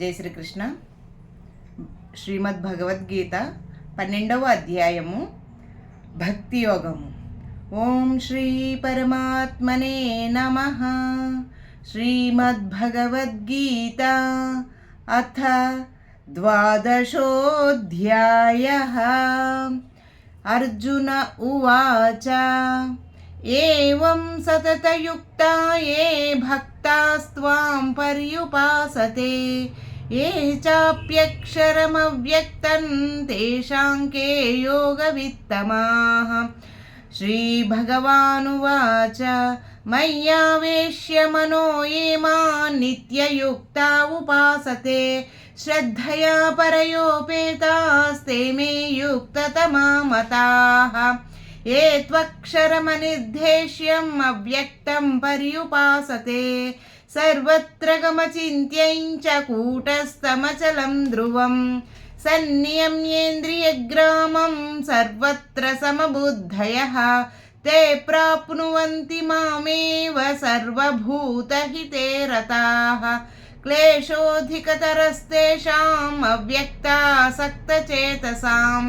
జై శ్రీకృష్ణ. శ్రీమద్ భగవద్గీత 12వ అధ్యాయము భక్తి యోగము. ఓం శ్రీ పరమాత్మనే నమః. శ్రీమద్ భగవద్గీత అథ 12ోऽధ్యాయः. అర్జున ఉవాచ ఏవం సతతయుక్తా ఏ భక్తాస్త్వాం పర్యుపాసతే ఏ చాప్యక్షరమవ్యక్తం తేషాం కే యోగవిత్తమాః. శ్రీభగవానువాచ మయ్యావేశ్య మనో ఏ మాం నిత్యయుక్తా ఉపాసతే శ్రద్ధయా పరయోపేతాస్తే మే యుక్తతమా మతాః. ఏ త్వక్షరమనిర్దేశ్యం అవ్యక్తం పర్యుపాసతే సర్వత్ర గమచింత్యం చ కూటస్థమచలం ధ్రువం సన్నియమ్యేంద్రియగ్రామం సర్వత్ర సమబుద్ధయః తే ప్రాప్నువంతి మామేవ సర్వభూతహితే రతాః. క్లేశోధికతరస్తేషాం అవ్యక్తాసక్తచేతసాం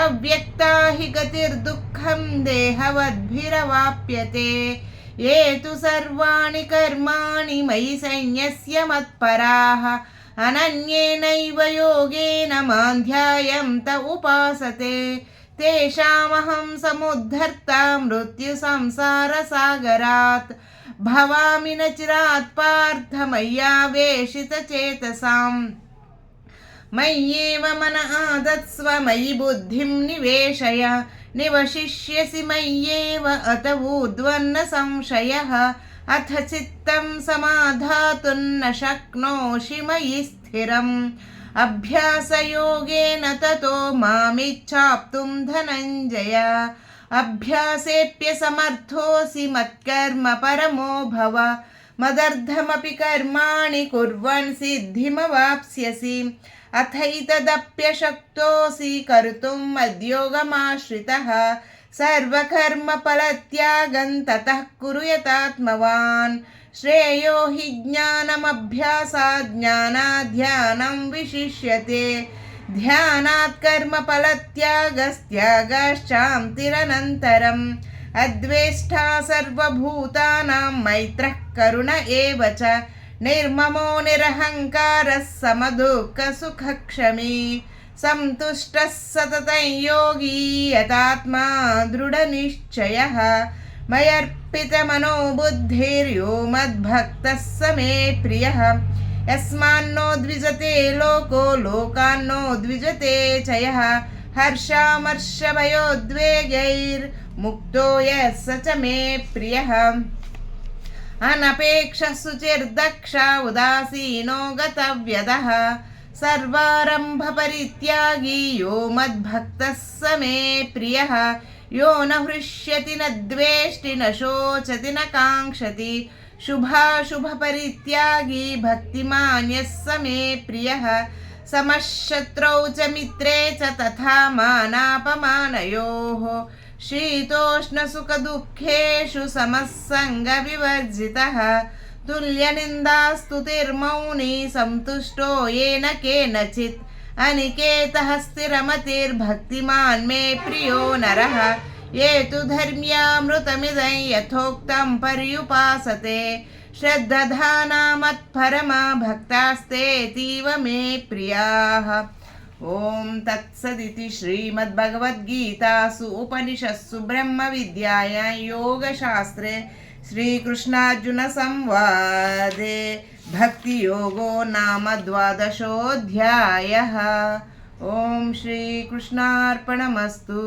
అవ్యక్తా హి గతిర్దుఃఖం దేహవద్భిరవాప్యతే. ఏ తు సర్వాణి కర్మాణి మయి సన్యస్య మత్పరాః అనన్యేనైవ యోగేన మాం ధ్యాయంత ఉపాసతే తేషామహం సముద్ధర్తా మృత్యు సంసార సాగరాత్. భవామి న చిరాత్ పార్థ మయ్యావేశిత చేతసాం మయ్యేవ మన ఆదత్స్వ మయి బుద్ధిం నివేశయ నివశిష్యసి మయ్యేవ అత ఊర్ధ్వన్న సంశయః. అథ చిత్తం సమాధాతుం న శక్నోషి మయి స్థిరం అభ్యాసయోగేన తతో మామిచ్ఛాప్తుం ధనంజయ. అభ్యాసేప్యసమర్థోసి మత్కర్మ పరమో భవ మదర్థమపి కర్మాణి కుర్వన్ సిద్ధిమవాప్స్యసి. అథైతదప్యశక్తోసి కర్తుం మద్యోగమాశ్రితః సర్వకర్మఫలత్యాగం తతః కురు యతాత్మవాన్. శ్రేయో హి జ్ఞానమభ్యాసాద్ జ్ఞానాద్ ధ్యానం విశిష్యతే ధ్యానాత్ కర్మఫలత్యాగస్త్యాగశ్చాంతిరనంతరం. అద్వేష్టా సర్వభూతానాం మైత్రః కరుణ ఏవ చ నిర్మమో నిరహంకారः సమదుఃఖసుఖక్షమీ సంతుష్టः సతతం యోగీ యతాత్మా దృఢనిశ్చయः. మయర్పితమనో బుద్ధిర్యో మద్భక్తः స మే ప్రియः యస్మాన్నో ద్విజతే లోకో లోకాన్నో ద్విజతే చ యః. హర్షామర్షభయోద్వేగైర్ముక్తో యః స చ మే ప్రియः. అనపేక్షः శుచిర్దక్ష ఉదాసీనో గతవ్యదః సర్వారంభ పరిత్యాగీ యో మద్భక్తः స మే ప్రియः. యో న హృష్యతి న ద్వేష్టి న శోచతి న కాంక్షతి శుభాశుభ పరిత్యాగీ భక్తిమాన్ యః స మే ప్రియः. సమశత్రౌ చ మిత్రే చ తథా మానాపమానయోః శీతోష్ణసుఖదుఃఖేషు సమः సంగ వివర్జితః. తుల్యనిందాస్తుతిర్మౌని సంతుష్టో येन కేనచిత్ అనికేతః స్థిరమతిర్భక్తిమాన్ మే ప్రియో నరః. ఏ తు ధర్మ్యామృతమిదం యథోక్తం పర్యుపాసతే శ్రద్ధధానా మత్పరమా భక్తాస్తేతీవ మే ప్రియాః. ఓం తత్సదితి శ్రీమద్భగవద్గీతాసు ఉపనిషత్సు బ్రహ్మ విద్యాయాం యోగశాస్త్రే శ్రీకృష్ణార్జున సంవాదే భక్తి యోగో నామ 12ోऽధ్యాయः. ఓం శ్రీకృష్ణార్పణమస్తు.